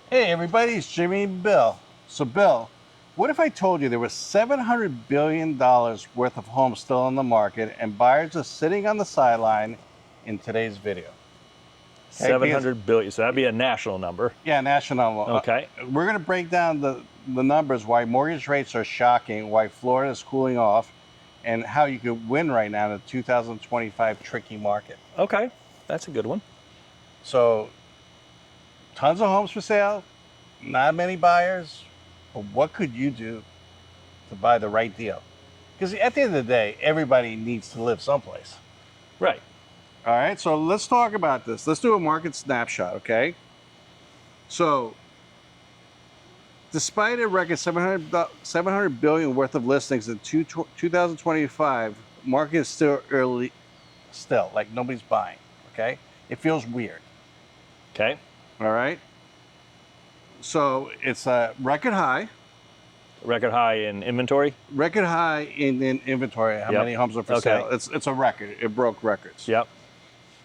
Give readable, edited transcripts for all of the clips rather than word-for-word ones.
Hey everybody, it's Jimmy and Bill. So Bill, what if I told you there was $700 billion worth of homes still on the market and buyers are sitting on the sideline in today's video? Okay, because 700 billion. So that'd be a national number. yeah, national. Okay. We're going to break down the numbers, why mortgage rates are shocking, why Florida is cooling off, and how you could win right now in the 2025 tricky market. Okay. That's a good one. So, tons of homes for sale, not many buyers, but what could you do to buy the right deal? Because at the end of the day, everybody needs to live someplace. Right. All right, so let's talk about this. Let's do a market snapshot, okay? So, despite a record 700 billion worth of listings in 2025, market is still early, like nobody's buying, okay? It feels weird. Okay. All right. So it's a record high. Record high in inventory. Record high in inventory. How many homes are for sale? It's a record. It broke records. Yep.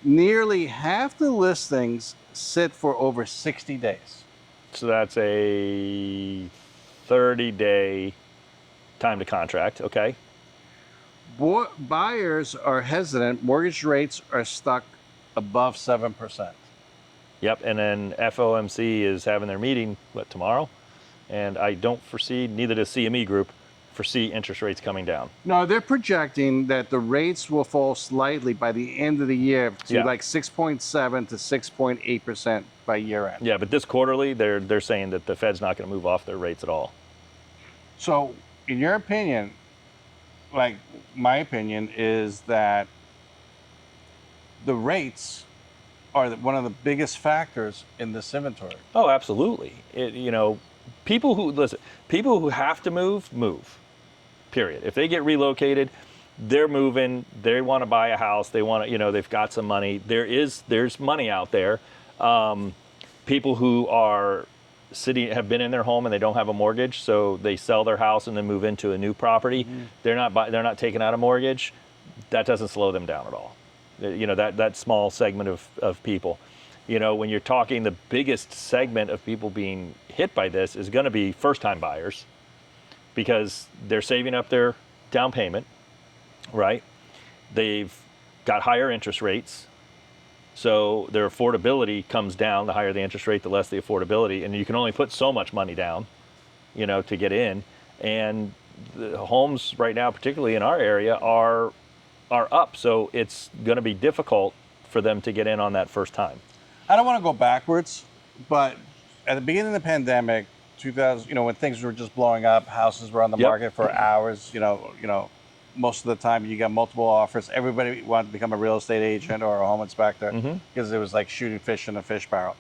Nearly half the listings sit for over 60 days. So that's a 30-day time to contract. Okay. Buyers are hesitant. Mortgage rates are stuck above 7%. Yep. And then FOMC is having their meeting, tomorrow? And I don't foresee, neither does CME Group, foresee interest rates coming down. No, they're projecting that the rates will fall slightly by the end of the year to like 6.7 to 6.8% by year end. Yeah, but this quarterly, they're saying that the Fed's not going to move off their rates at all. So, in your opinion, like my opinion is that the rates are one of the biggest factors in this inventory. Oh, absolutely. People who have to move. Period. If they get relocated, they're moving. They want to buy a house. They want to, they've got some money. There's money out there. People who are have been in their home and they don't have a mortgage, so they sell their house and then move into a new property. Mm-hmm. They're not taking out a mortgage. That doesn't slow them down at all. That small segment of people. When you're talking, the biggest segment of people being hit by this is going to be first-time buyers, because they're saving up their down payment, right? They've got higher interest rates, so their affordability comes down. The higher the interest rate, the less the affordability, and you can only put so much money down, to get in. And the homes right now, particularly in our area, are up, so it's going to be difficult for them to get in on that first time. I don't want to go backwards, but at the beginning of the pandemic, 2000, when things were just blowing up, houses were on the market for hours. Most of the time you got multiple offers. Everybody wanted to become a real estate agent or a home inspector because it was like shooting fish in a fish barrel.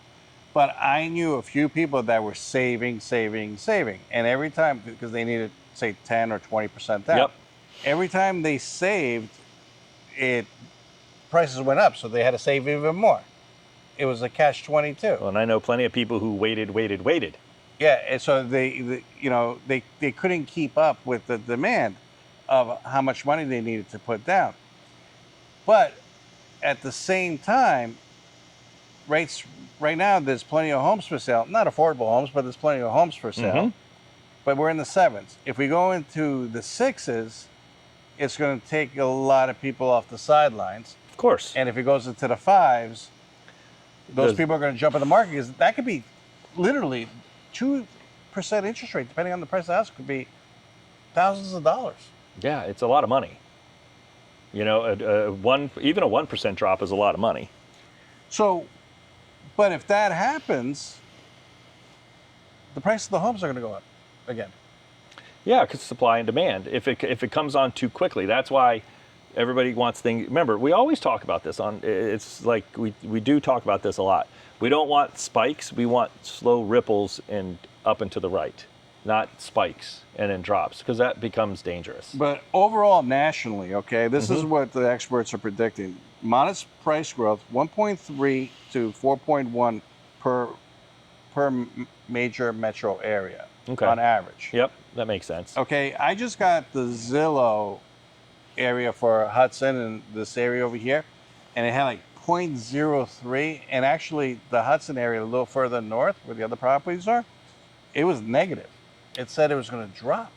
But I knew a few people that were saving, and every time, because they needed, say, 10 or 20% down. Every time they saved, prices went up, so they had to save even more. It was a catch-22. Well, and I know plenty of people who waited. Yeah, and so they couldn't keep up with the demand of how much money they needed to put down. But at the same time, rates right now, there's plenty of homes for sale. Not affordable homes, but there's plenty of homes for sale. Mm-hmm. But we're in the 7s. If we go into the 6s, it's going to take a lot of people off the sidelines. Of course. And if it goes into the 5s, those people are going to jump in the market, because that could be literally 2% interest rate, depending on the price of the house, could be thousands of dollars. Yeah, it's a lot of money. Even a 1% drop is a lot of money. So, but if that happens, the price of the homes are going to go up again. Yeah, because supply and demand. If it comes on too quickly, that's why everybody wants things. Remember, we always talk about this it's like we do talk about this a lot. We don't want spikes. We want slow ripples and up and to the right, not spikes and then drops, because that becomes dangerous. But overall, nationally, this is what the experts are predicting. Modest price growth, 1.3 to 4.1 per major metro area on average. Yep, that makes sense. Okay, I just got the Zillow area for Hudson and this area over here, and it had like 0.03, and actually the Hudson area, a little further north, where the other properties are, it was negative. It said it was going to drop.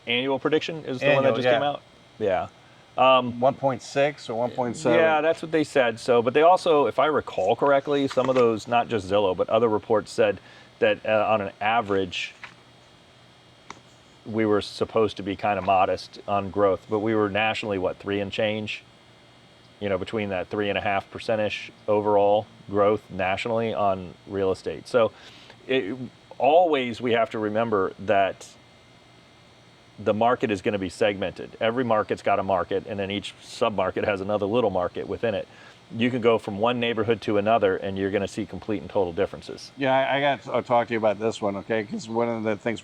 Annual prediction is the one that just came out? Yeah. 1.6 or 1.7. Yeah, that's what they said. So, but they also, if I recall correctly, some of those, not just Zillow, but other reports said that on an average, we were supposed to be kind of modest on growth, but we were nationally, what, 3 and change? You know, between that 3.5% overall growth nationally on real estate. So always we have to remember that the market is going to be segmented. Every market's got a market, and then each sub-market has another little market within it. You can go from one neighborhood to another, and you're going to see complete and total differences. Yeah, I got to talk to you about this one, okay? Because one of the things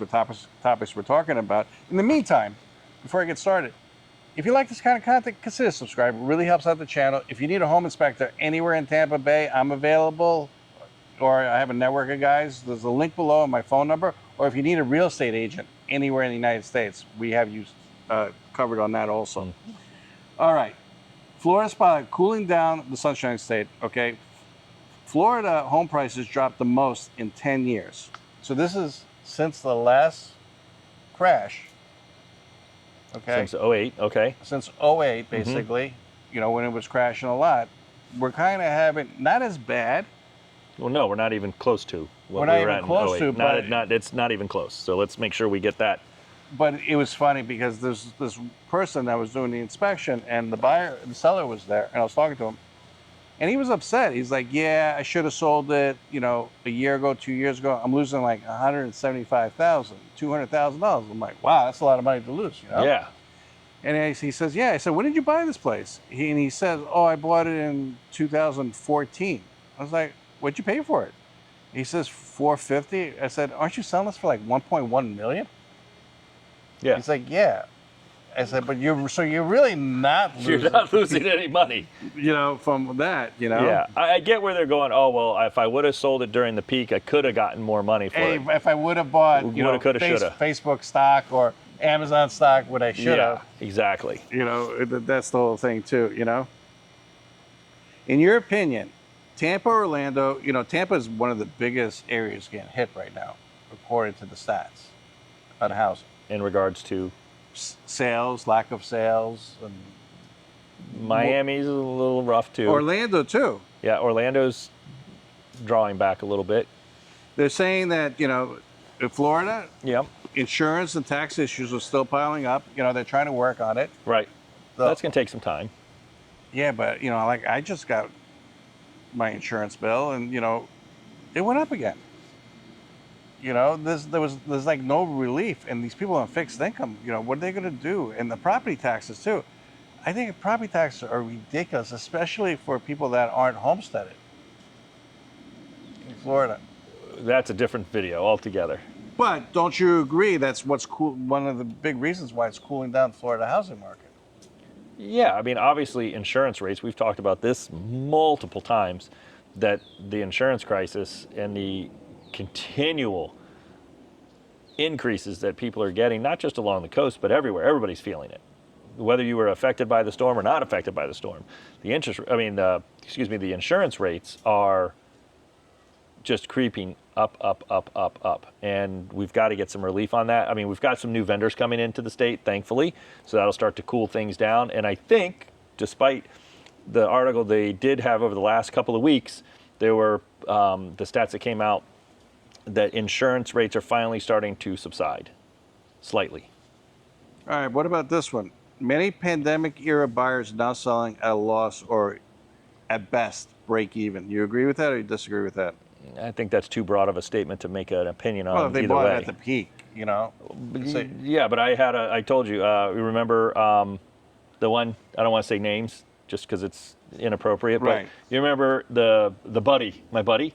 topics we're talking about. In the meantime, before I get started, if you like this kind of content, consider subscribing. It really helps out the channel. If you need a home inspector anywhere in Tampa Bay, I'm available, or I have a network of guys. There's a link below and my phone number. Or if you need a real estate agent anywhere in the United States, we have you covered on that also. Mm-hmm. All right. Florida spotlight, cooling down the Sunshine State, okay? Florida home prices dropped the most in 10 years. So this is since the last crash, okay? Since 08, okay. Since 08, basically, mm-hmm. You know, when it was crashing a lot. We're kind of having, not as bad. Well, no, we're not even close to what we're we were not at even close to, but it's not even close. So let's make sure we get that. But it was funny because there's this person that was doing the inspection, and the seller was there, and I was talking to him, and he was upset. He's like, "Yeah, I should have sold it, you know, a year ago, 2 years ago. I'm losing like $175,000, $200,000." I'm like, "Wow, that's a lot of money to lose, you know?" Yeah. And he says, "Yeah." I said, "When did you buy this place?" He says, "Oh, I bought it in 2014." I was like, "What'd you pay for it?" He says, $450. I said, "Aren't you selling this for like 1.1 million?" Yeah. He's like, "Yeah." I said, "But you're really not losing." You're not losing any money. You know, from that, you know? Yeah. I get where they're going. Oh, well, if I would have sold it during the peak, I could have gotten more money for it. If I would have bought, Facebook stock or Amazon stock, what I should have. Yeah, exactly. You know, that's the whole thing too, you know? In your opinion, Tampa, Orlando, you know, Tampa is one of the biggest areas getting hit right now, according to the stats on housing. In regards to? Sales, lack of sales. And Miami's a little rough too. Orlando too. Yeah, Orlando's drawing back a little bit. They're saying that, you know, in Florida, yeah, insurance and tax issues are still piling up. You know, they're trying to work on it. Right. That's going to take some time. Yeah, but, you know, like I just got my insurance bill and, you know, it went up again. You know, there's like no relief, and these people on fixed income, you know, what are they going to do? And the property taxes too. I think property taxes are ridiculous, especially for people that aren't homesteaded in Florida. That's a different video altogether. But don't you agree that's what's cool? One of the big reasons why it's cooling down the Florida housing market. Yeah, I mean, obviously insurance rates, we've talked about this multiple times, that the insurance crisis and the continual increases that people are getting, not just along the coast, but everywhere. Everybody's feeling it. Whether you were affected by the storm or not affected by the storm. The insurance rates are just creeping up. And we've got to get some relief on that. I mean, we've got some new vendors coming into the state, thankfully, so that'll start to cool things down. And I think, despite the article they did have over the last couple of weeks, there were the stats that came out that insurance rates are finally starting to subside slightly. All right, what about this one? Many pandemic-era buyers now selling at a loss or, at best, break even. You agree with that or you disagree with that? I think that's too broad of a statement to make an opinion on. Well, if they bought it at the peak, you know? Yeah, but I told you, you remember the one, I don't want to say names just because it's inappropriate, right. But you remember my buddy?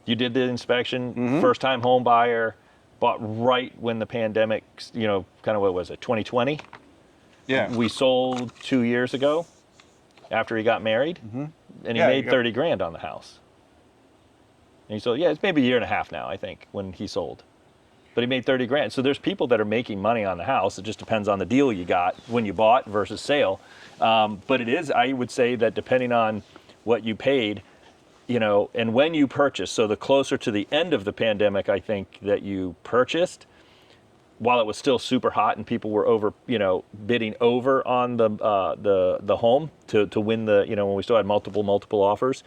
You did the inspection, mm-hmm. First-time home buyer, bought right when the pandemic, you know, kind of what was it, 2020? Yeah. We sold 2 years ago after he got married, mm-hmm. and he made $30,000 on the house. And he sold, it's maybe a year and a half now, I think, when he sold. but he made 30 grand. So there's people that are making money on the house. It just depends on the deal you got when you bought versus sale. But it is, I would say that depending on what you paid, and when you purchased, so the closer to the end of the pandemic, I think that you purchased, while it was still super hot and people were bidding over on the home to win when we still had multiple offers,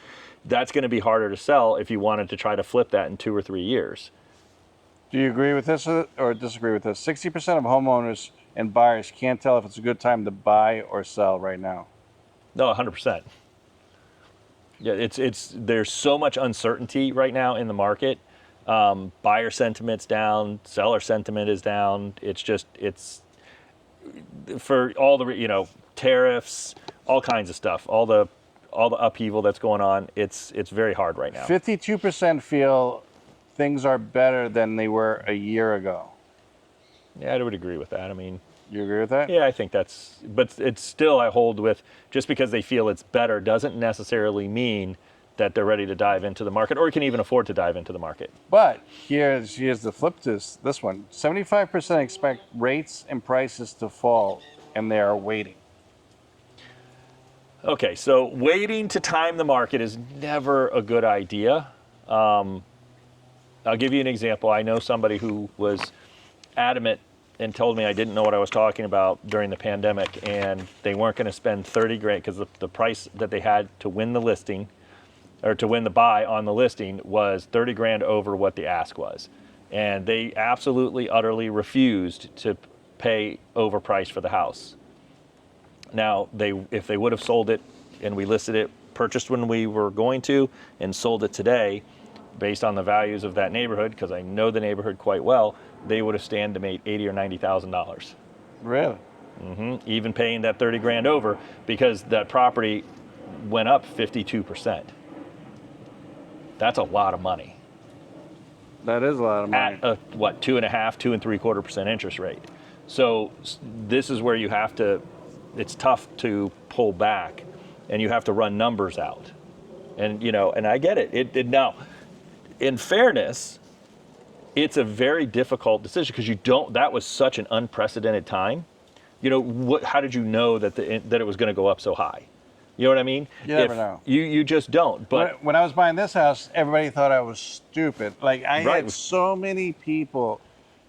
that's going to be harder to sell if you wanted to try to flip that in 2 or 3 years. Do you agree with this or disagree with this? 60% of homeowners and buyers can't tell if it's a good time to buy or sell right now. No, 100%. Yeah, there's so much uncertainty right now in the market. Buyer sentiment's down, seller sentiment is down. It's for all the tariffs, all kinds of stuff, all the upheaval that's going on. It's very hard right now. 52% feel things are better than they were a year ago. Yeah, I would agree with that. I mean, you agree with that? Yeah, I think but it's still, I hold with, just because they feel it's better doesn't necessarily mean that they're ready to dive into the market or can even afford to dive into the market. But here's the flip to this one. 75% expect rates and prices to fall, and they are waiting. Okay, so waiting to time the market is never a good idea. I'll give you an example. I know somebody who was adamant and told me I didn't know what I was talking about during the pandemic, and they weren't going to spend 30 grand because the price that they had to win the listing or to win the buy on the listing was 30 grand over what the ask was. And they absolutely, utterly refused to pay overpriced for the house. Now, if they would have sold it and we listed it, purchased when we were going to, and sold it today, based on the values of that neighborhood, because I know the neighborhood quite well, they would have stand to make $80,000 or $90,000. Really? Mm-hmm. Even paying that 30 grand over, because that property went up 52%. That's a lot of money. That is a lot of money. At a 2.5%, 2.75% interest rate. So this is where you have to. It's tough to pull back, and you have to run numbers out. And and I get it. Now, in fairness, it's a very difficult decision because that was such an unprecedented time. How did you know that it was going to go up so high? You know what I mean? You never know. You just don't. But when I was buying this house, everybody thought I was stupid. Like I Right. had so many people,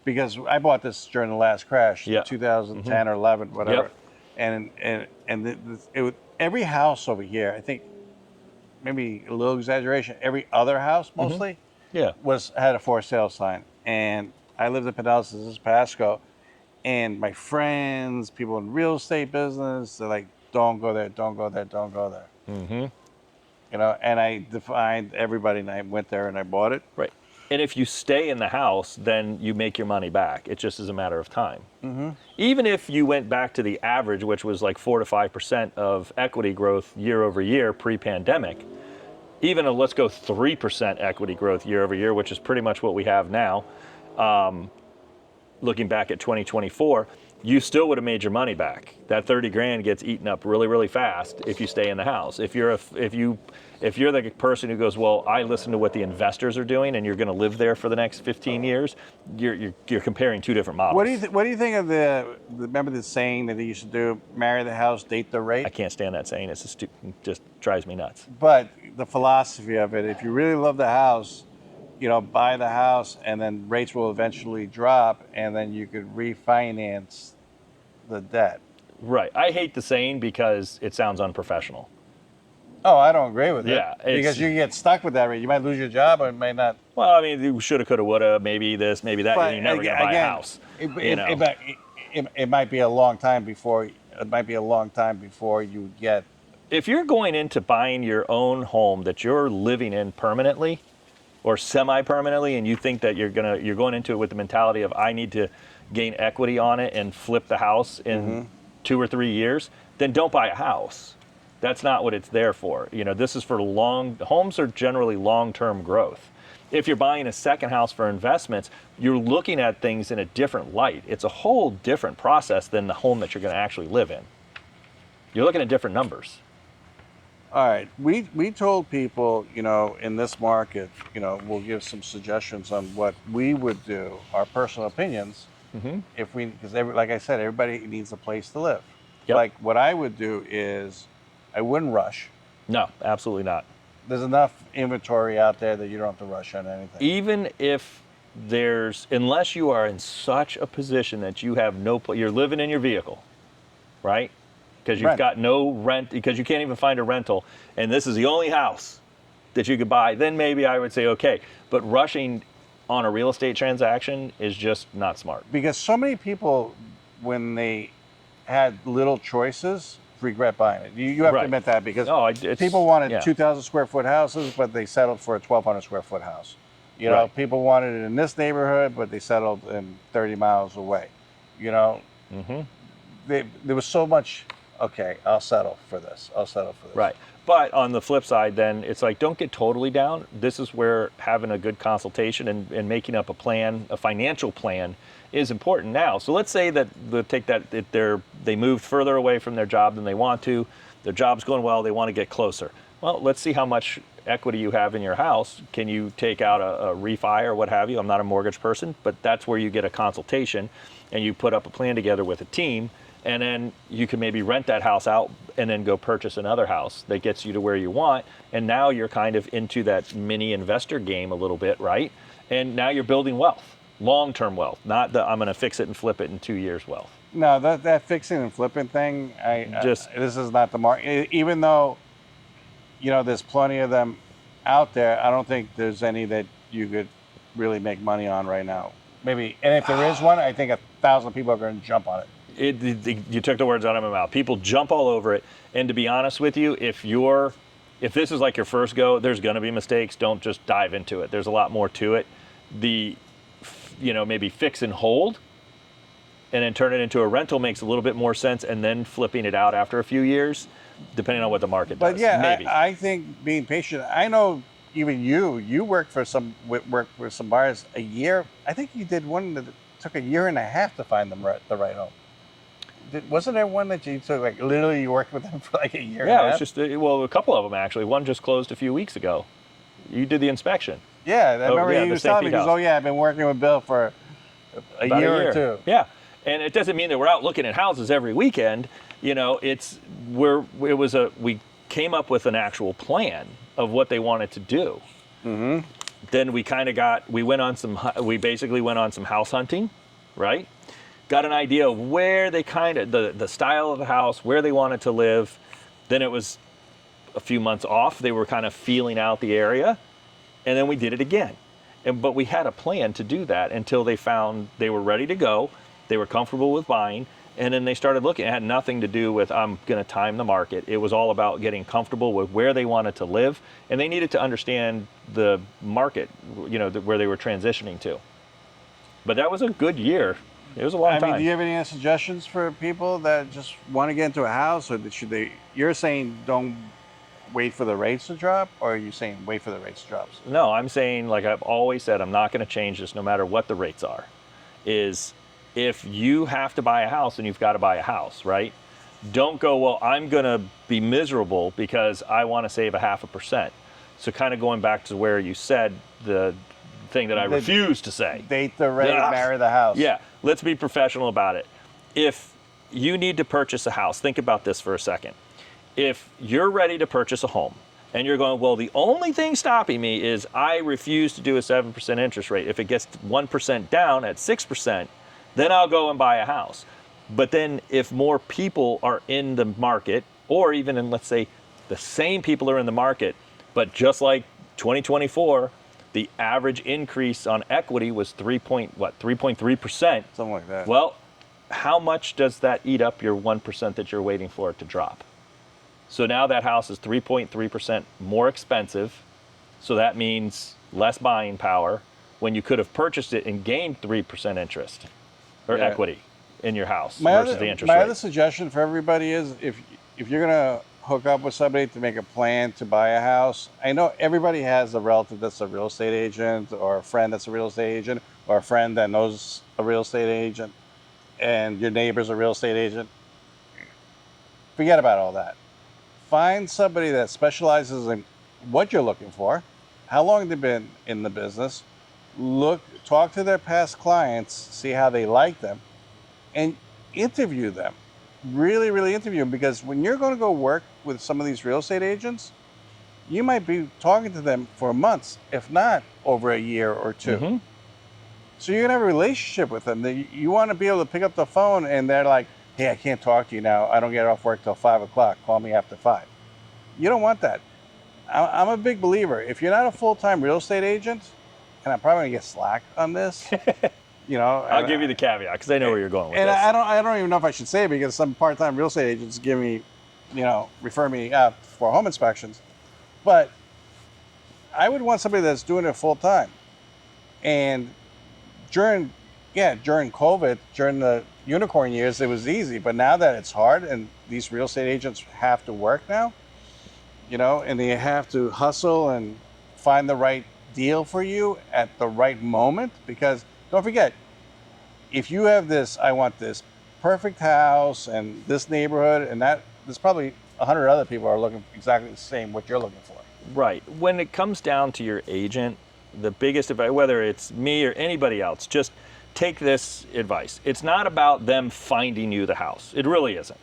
because I bought this during the last crash, Yeah. 2010 or 11, whatever. Yep. And every house over here, I think, maybe a little exaggeration, every other house mostly Yeah. had a for sale sign. And I lived in Pinellas, this is Pasco, and my friends, people in real estate business, they're like, don't go there, don't go there, don't go there. Mm-hmm. And I defined everybody, and I went there and I bought it. Right. And if you stay in the house, then you make your money back. It just is a matter of time. Mm-hmm. Even if you went back to the average, which was like 4 to 5% of equity growth year over year pre-pandemic, even let's go 3% equity growth year over year, which is pretty much what we have now, looking back at 2024, you still would have made your money back. That 30 grand gets eaten up really, really fast if you stay in the house. If you're the person who goes, well, I listen to what the investors are doing, and you're going to live there for the next 15 years, you're comparing two different models. What do you think of remember the saying that they used to do, marry the house, date the rate? I can't stand that saying. It's just drives me nuts. But the philosophy of it, if you really love the house, buy the house, and then rates will eventually drop, and then you could refinance the debt. Right. I hate the saying because it sounds unprofessional. Oh, I don't agree with it. Yeah, because you get stuck with that rate. You might lose your job, or it may not. Well, I mean, you shoulda, coulda, woulda, maybe this, maybe that. But You're never going to buy a house. It might be a long time before. It might be a long time before you get. If you're going into buying your own home that you're living in permanently, or semi-permanently, and you think that you're going into it with the mentality of I need to gain equity on it and flip the house in 2 or 3 years, then don't buy a house. That's not what it's there for. This is for homes are generally long-term growth. If you're buying a second house for investments, you're looking at things in a different light. It's a whole different process than the home that you're going to actually live in. You're looking at different numbers. All right, we told people, in this market, we'll give some suggestions on what we would do, our personal opinions, if we, because like I said, everybody needs a place to live. Yep. Like what I would do is, I wouldn't rush. No, absolutely not. There's enough inventory out there that you don't have to rush on anything. Even if unless you are in such a position that you have you're living in your vehicle, right? Because you've got no rent, because you can't even find a rental, and this is the only house that you could buy, then maybe I would say okay. But rushing on a real estate transaction is just not smart. Because so many people, when they had little choices, regret buying it. You have to admit that, because people wanted 2,000 square foot houses, but they settled for a 1,200 square foot house. People wanted it in this neighborhood, but they settled in 30 miles away. There was so much. Okay, I'll settle for this. Right. But on the flip side, then it's like, don't get totally down. This is where having a good consultation and making up a plan, a financial plan, is important now. So let's say that they moved further away from their job than they want to. Their job's going well. They want to get closer. Well, let's see how much equity you have in your house. Can you take out a refi or what have you? I'm not a mortgage person, but that's where you get a consultation and you put up a plan together with a team. And then you can maybe rent that house out and then go purchase another house that gets you to where you want. And now you're kind of into that mini investor game a little bit, right? And now you're building wealth, long-term wealth, not the I'm going to fix it and flip it in 2 years wealth. No, that fixing and flipping thing, this is not the market. Even though, there's plenty of them out there, I don't think there's any that you could really make money on right now. Maybe, and if there is one, I think 1,000 people are going to jump on it. You took the words out of my mouth. People jump all over it. And to be honest with you, if this is like your first go, there's going to be mistakes. Don't just dive into it. There's a lot more to it. Maybe fix and hold and then turn it into a rental makes a little bit more sense, and then flipping it out after a few years, depending on what the market does. But yeah, maybe. I think being patient. I know even you worked for some buyers a year. I think you did one that took a year and a half to find them the right home. Wasn't there one that you took, like, literally you worked with them for like a year? Yeah, it was just a couple of them actually. One just closed a few weeks ago. You did the inspection. Yeah, I remember you was telling me, because I've been working with Bill for a year or two. Yeah, and it doesn't mean that we're out looking at houses every weekend. We came up with an actual plan of what they wanted to do. Mm-hmm. Then we basically went on some house hunting, right? Got an idea of where they the style of the house, where they wanted to live. Then it was a few months off. They were kind of feeling out the area. And then we did it again. But we had a plan to do that until they found they were ready to go. They were comfortable with buying. And then they started looking. It had nothing to do with, I'm going to time the market. It was all about getting comfortable with where they wanted to live. And they needed to understand the market, where they were transitioning to. But that was a good year. It was a long time. Do you have any suggestions for people that just want to get into a house, or should they? You're saying don't wait for the rates to drop, or are you saying wait for the rates to drop? No, I'm saying, like I've always said, I'm not going to change this no matter what the rates are. Is if you have to buy a house, then you've got to buy a house, right? Don't go, well, I'm going to be miserable because I want to save 0.5%. So kind of going back to where you said the thing that I refuse to say. Date the rate, marry the house. Yeah, let's be professional about it. If you need to purchase a house, think about this for a second. If you're ready to purchase a home and you're going, well, the only thing stopping me is I refuse to do a 7% interest rate. If it gets 1% down at 6%, then I'll go and buy a house. But then if more people are in the market, or even in, let's say, the same people are in the market, but just like 2024, the average increase on equity was 3.3%. Something like that. Well, how much does that eat up your 1% that you're waiting for it to drop? So now that house is 3.3% more expensive. So that means less buying power when you could have purchased it and gained 3% interest or equity in your house versus the interest rate. My other suggestion for everybody is if you're going to hook up with somebody to make a plan to buy a house. I know everybody has a relative that's a real estate agent, or a friend that's a real estate agent, or a friend that knows a real estate agent, and your neighbor's a real estate agent. Forget about all that. find somebody that specializes in what you're looking for, how long they've been in the business, talk to their past clients, see how they like them, and interview them. Really, really interview them, because when you're going to go work with some of these real estate agents, you might be talking to them for months, if not over a year or two. Mm-hmm. So you're going to have a relationship with them. You want to be able to pick up the phone and they're like, hey, I can't talk to you now. I don't get off work till 5 o'clock. Call me after 5. You don't want that. I'm a big believer. If you're not a full-time real estate agent, and I'm probably going to get slack on this, I'll give you the caveat because I know where you're going with and this. I don't even know if I should say it, because some part-time real estate agents refer me out for home inspections. But I would want somebody that's doing it full-time. And during COVID, during the unicorn years, it was easy. But now that it's hard and these real estate agents have to work now, and they have to hustle and find the right deal for you at the right moment. Because don't forget, if you have I want this perfect house and this neighborhood and that, there's probably 100 other people are looking exactly the same what you're looking for. Right. When it comes down to your agent, the biggest advice, whether it's me or anybody else, just take this advice. It's not about them finding you the house. It really isn't.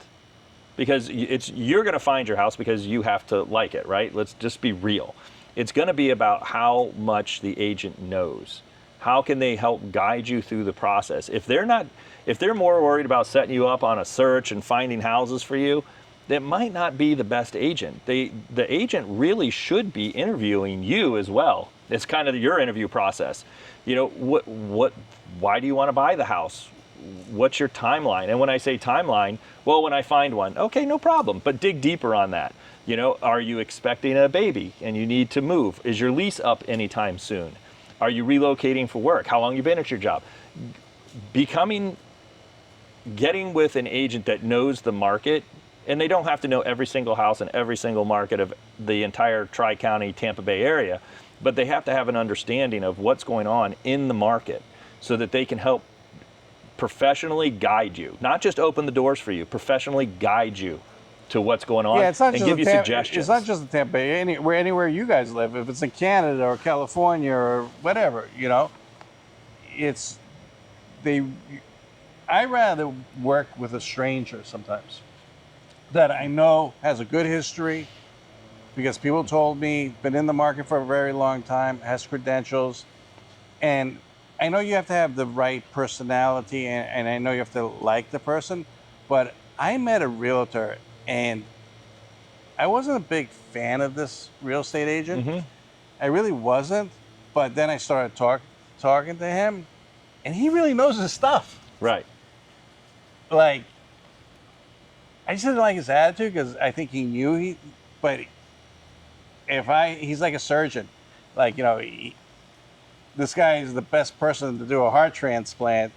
Because you're going to find your house because you have to like it, right? Let's just be real. It's going to be about how much the agent knows. How can they help guide you through the process? If they're more worried about setting you up on a search and finding houses for you, that might not be the best agent. The agent really should be interviewing you as well. It's kind of your interview process. Why do you want to buy the house? What's your timeline? And when I say timeline, well, when I find one, okay, no problem, but dig deeper on that. Are you expecting a baby and you need to move? Is your lease up anytime soon? Are you relocating for work? How long you been at your job? Getting with an agent that knows the market, and they don't have to know every single house in every single market of the entire Tri-County Tampa Bay area, but they have to have an understanding of what's going on in the market so that they can help professionally guide you, not just open the doors for you, professionally guide you to what's going on and give you suggestions. It's not just the Tampa Bay, anywhere you guys live. If it's in Canada or California or whatever, I rather work with a stranger sometimes that I know has a good history, because people told me, been in the market for a very long time, has credentials. And I know you have to have the right personality, and I know you have to like the person, but I met a realtor and I wasn't a big fan of this real estate agent. Mm-hmm. I really wasn't, but then I started talking to him, and he really knows his stuff. Right. Like, I just didn't like his attitude, because I think he knew but he's like a surgeon. Like, this guy is the best person to do a heart transplant,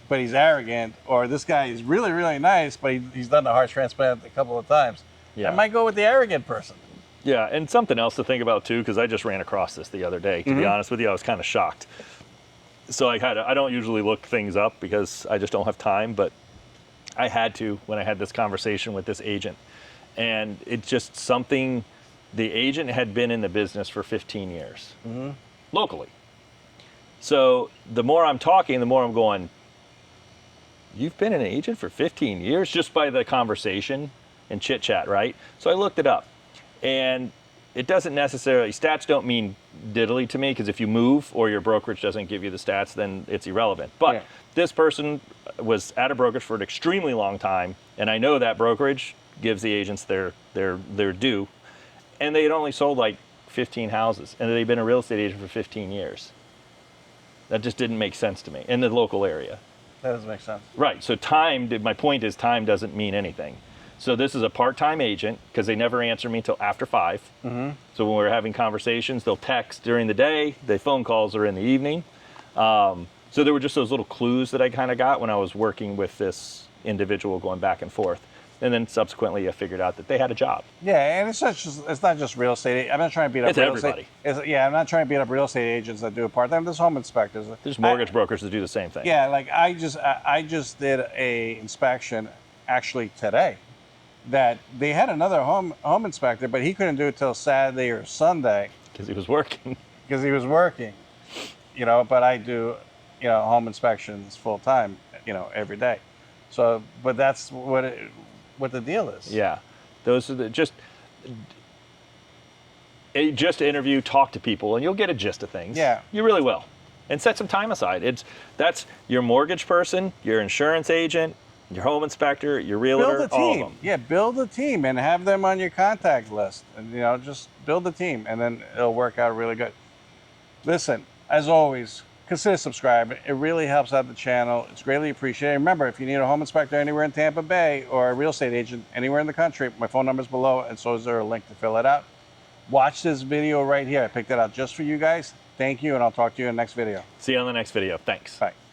but he's arrogant. Or this guy is really, really nice, but he's done the heart transplant a couple of times. Yeah. I might go with the arrogant person. Yeah, and something else to think about too, because I just ran across this the other day. To be honest with you, I was kind of shocked. So I don't usually look things up because I just don't have time, but I had to when I had this conversation with this agent. And it's just something, the agent had been in the business for 15 years, locally. So the more I'm talking, the more I'm going, you've been an agent for 15 years? Just by the conversation and chit chat, right? So I looked it up, and it doesn't necessarily, stats don't mean diddly to me, because if you move or your brokerage doesn't give you the stats, then it's irrelevant. But this person was at a brokerage for an extremely long time, and I know that brokerage gives the agents their due, and they had only sold like 15 houses, and they'd been a real estate agent for 15 years. That just didn't make sense to me in the local area. That doesn't make sense. Right. So my point is, time doesn't mean anything. So this is a part-time agent, because they never answer me until after 5. So when we're having conversations, they'll text during the day. The phone calls are in the evening. So there were just those little clues that I kind of got when I was working with this individual, going back and forth. And then subsequently I figured out that they had a job. Yeah, and it's not just real estate. I'm not trying to beat up it's real everybody. estate. I'm not trying to beat up real estate agents that do it part-time. There's home inspectors. There's mortgage brokers that do the same thing. Yeah, like I just did a inspection actually today. that they had another home inspector, but he couldn't do it till Saturday or Sunday Because he was working. because he was working. But I do, home inspections full time, every day. So, but that's what the deal is. Yeah, those are just interview, talk to people, and you'll get a gist of things. Yeah, you really will, and set some time aside. That's your mortgage person, your insurance agent, your home inspector, your realtor, build a team. all of them. Yeah, build a team and have them on your contact list, and just build a team, and then it'll work out really good. Listen, as always, consider subscribing. It really helps out the channel. It's greatly appreciated. Remember, if you need a home inspector anywhere in Tampa Bay or a real estate agent anywhere in the country, my phone number is below, and so is there a link to fill it out. Watch this video right here. I picked it out just for you guys. Thank you, and I'll talk to you in the next video. See you on the next video. Thanks. Bye.